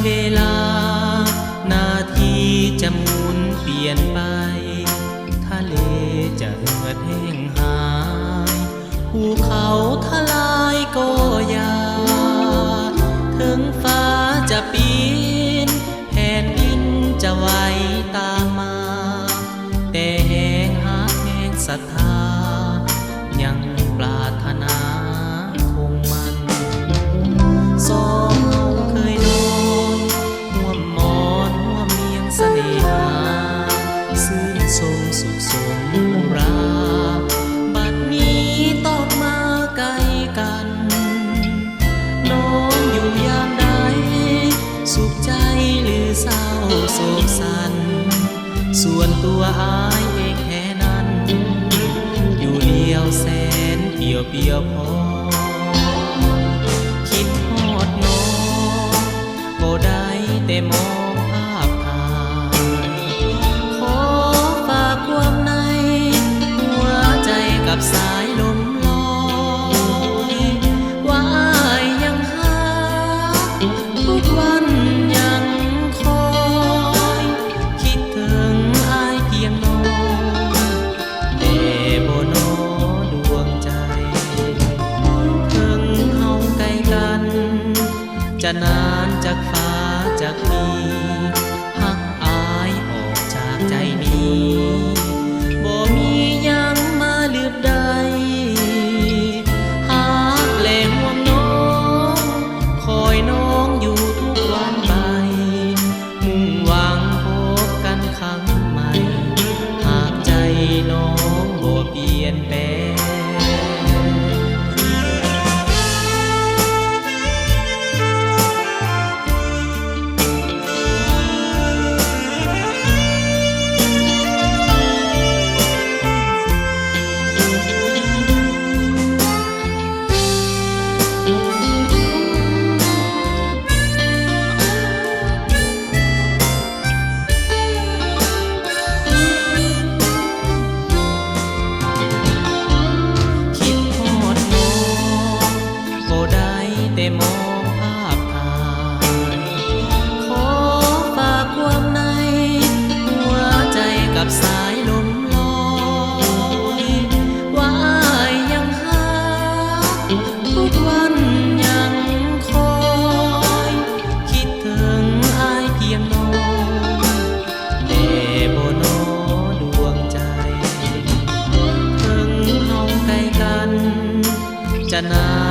เวลานาทีจะหมุนเปลี่ยนไปทะเลจะเหือดแห้งหายภูเขาทลายก็ยาถึงฟ้าจะปีนแผ่นดินจะไหวตามมาแต่แห่งหักแห่งศรัทธายังปรารถนาคงมันสองเฮาเคยนอนห่วมหมอนห่วมเมียงเสน่หาซื่นทรงสุขสมราบัดนี้ต้องมาไกลกันน้องอยู่ยามใดสุขใจหรือเศร้าโศกสันส่วนตัวอายเองแค่นั้นอยู่เดียวแสนเปลี่ยวเปลี่ยวพอคิดฮอดน้องบ่ได้แต่มองภาพถ่ายขอฝากความในหัวใจกับสายลมลอยว่าอายยังหาทุกวันยังคอยคิดถึงอายเพียงน้องแต่บ่น้อดวงใจถึงเฮาใกล้กันจะนานจากฟ้าจากมีหักอายออกจากใจนี้บ่มียังมาลืบใดหากแลห่วงน้องคอยน้องอยู่ทุกวันไปมุ่งหวังพบกันครั้งใหม่หากใจน้องบ่เปลี่ยนแปลงแต่มองภาพถ่ายขอฝากความในหัวใจกับสายลมลอยว่าอายยังหาทุกวันยังคอยคิดถึงอายเพียงน้องแต่บ่น้อดวงใจถึงเฮาใกล้กันจะนาน